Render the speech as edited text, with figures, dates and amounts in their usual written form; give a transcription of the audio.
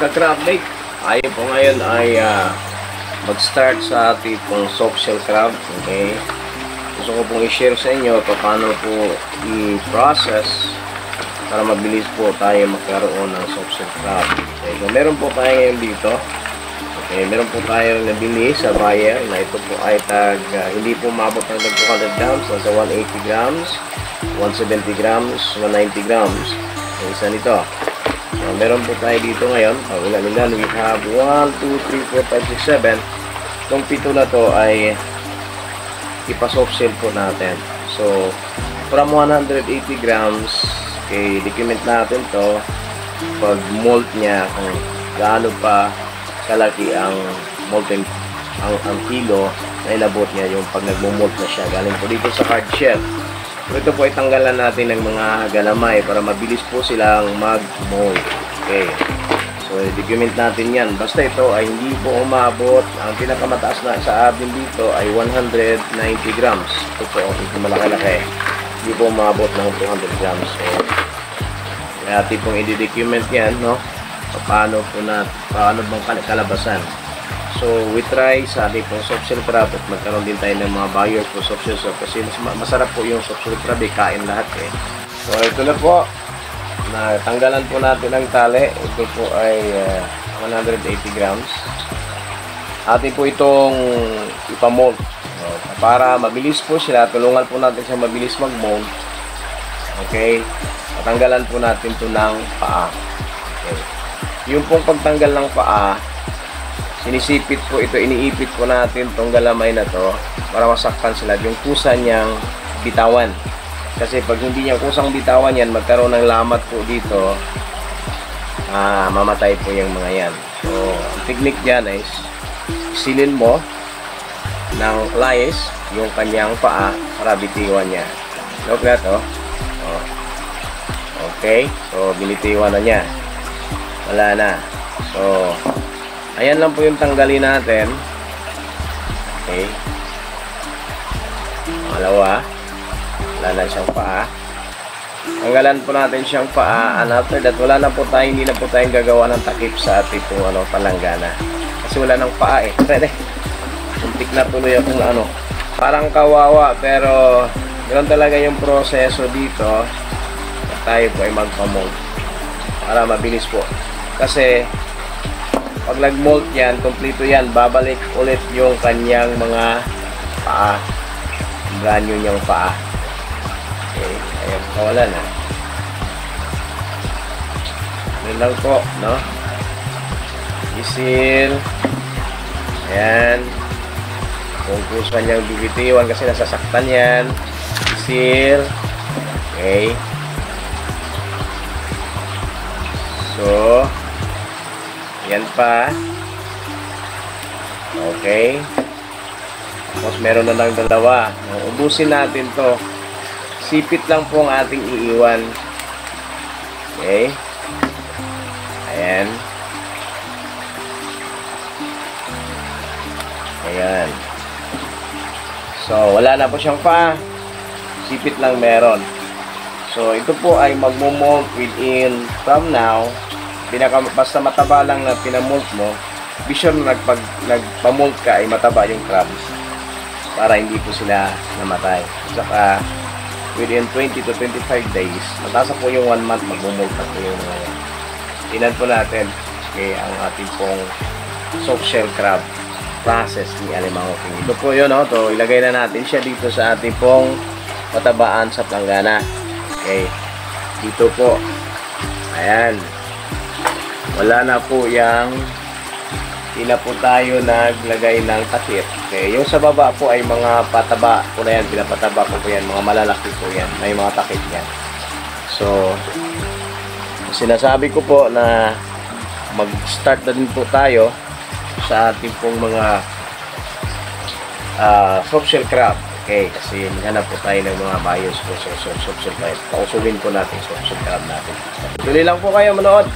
ka-crab-bake, tayo po ngayon ay mag-start sa ating pong soft shell crab. Okay, gusto ko pong i-share sa inyo paano po i-process para mabilis po tayo magkaroon ng soft shell crab. Okay, so meron po tayo ngayon dito. Okay, meron po tayo nabili sa buyer na ito po ay hindi po maabot ng 200 grams, nasa 180 grams, 170 grams, 190 grams. So, isa nito. So, meron po tayo dito ngayon. Ilan-ilan, we have 1, 2, 3, 4, 5, 6, 7. Itong pito na to ay ipa-soft shell po natin. So, from 180 grams, okay, document natin to pag mold niya kung gaano pa kalaki ang molten ang kilo na inabot niya yung pag nagmo-mold na siya. Galing po dito sa hard shell. So, ito po ay tanggalan natin ng mga galamay para mabilis po silang mag-mold. Okay. So, document natin yan. Basta ito ay hindi po umabot. Ang pinakamataas na sa atin dito ay 190 grams. Ito po, hindi malaki-laki. Hindi po umabot ng 200 grams. So, natin pong i-document yan, no? Paano bang kalabasan. So, we try sa ating pong soft shell crab at magkaroon din tayo ng mga buyers po soft shell crab kasi masarap po yung soft shell crab, kain lahat eh. So, ito na po. Natanggalan po natin ang tali. Ito po ay 180 grams. Atin po itong ipamold. So, para mabilis po sila, tulungan po natin siya mabilis mag-mold. Okay. Tatanggalan po natin ito ng paa. Okay. Yung pong pagtanggal ng paa, sinisipit po ito, iniipit po natin itong galamay na to para masaktan sila yung kusa niyang bitawan. Kasi pag hindi niya kusang bitawan yan, magkaroon ng lamat po dito, mamatay po yung mga yan. So, ang technique dyan is silin mo ng layis yung kanyang paa para bitiwan niya. Look na to. Oh. Okay, so binitiwan na niya. Wala na. So, ayan lang po yung tanggalin natin. Okay. Malawa. Wala na siyang paa. Tanggalan po natin siyang paa. And after that, wala na po tayo, hindi na po tayong gagawa ng takip sa ating palanggana. Kasi wala ng paa eh. Muntik na tuloy akong parang kawawa, pero ganoon talaga yung proseso dito. Tayo po ay magpa-mold para mabilis po. Kasi pag nag-mold yan, kompleto yan, babalik ulit yung kanyang mga paa, brand new niyang paa. Okay, ayan, kawalan na. Yun lang po, no? Isil. Ayan. Kung gusto niyang bibitiwan kasi nasasaktan yan. Isil. Okay. So, yan pa. Okay. Tapos meron na lang dalawa. Ubusin natin to. Sipit lang po ang ating iiwan. Okay. Ayan. Ayan. So, wala na po siyang pa. Sipit lang meron. So, ito po ay magmo-mold within from now. Basta mataba lang na pinamold mo, be sure na nagpamold ka ay mataba yung crabs para hindi po sila namatay. Saka, within 20 to 25 days, matasa po yung 1 month, magmo-mold na po yung mga yan. Tinan po natin, okay, ang ating pong soft shell crab process ni Alimango King. Ito po yun, no? So, ilagay na natin siya dito sa ating pong matabaan sa planggana. Okay, dito po. Ayan. Wala na po yung hindi na po tayo naglagay ng takip. Okay, yung sa baba po ay mga pataba po na yan. Pinapataba po yan. Mga malalaki po yan. May mga takip yan. So, sinasabi ko po na mag-start na din po tayo sa ating pong mga soft shell crab. Okay, kasi maghanap po tayo ng mga buyers po sa soft shell crab. Pausulin po natin soft shell crab natin. Tuloy lang po kayo manood.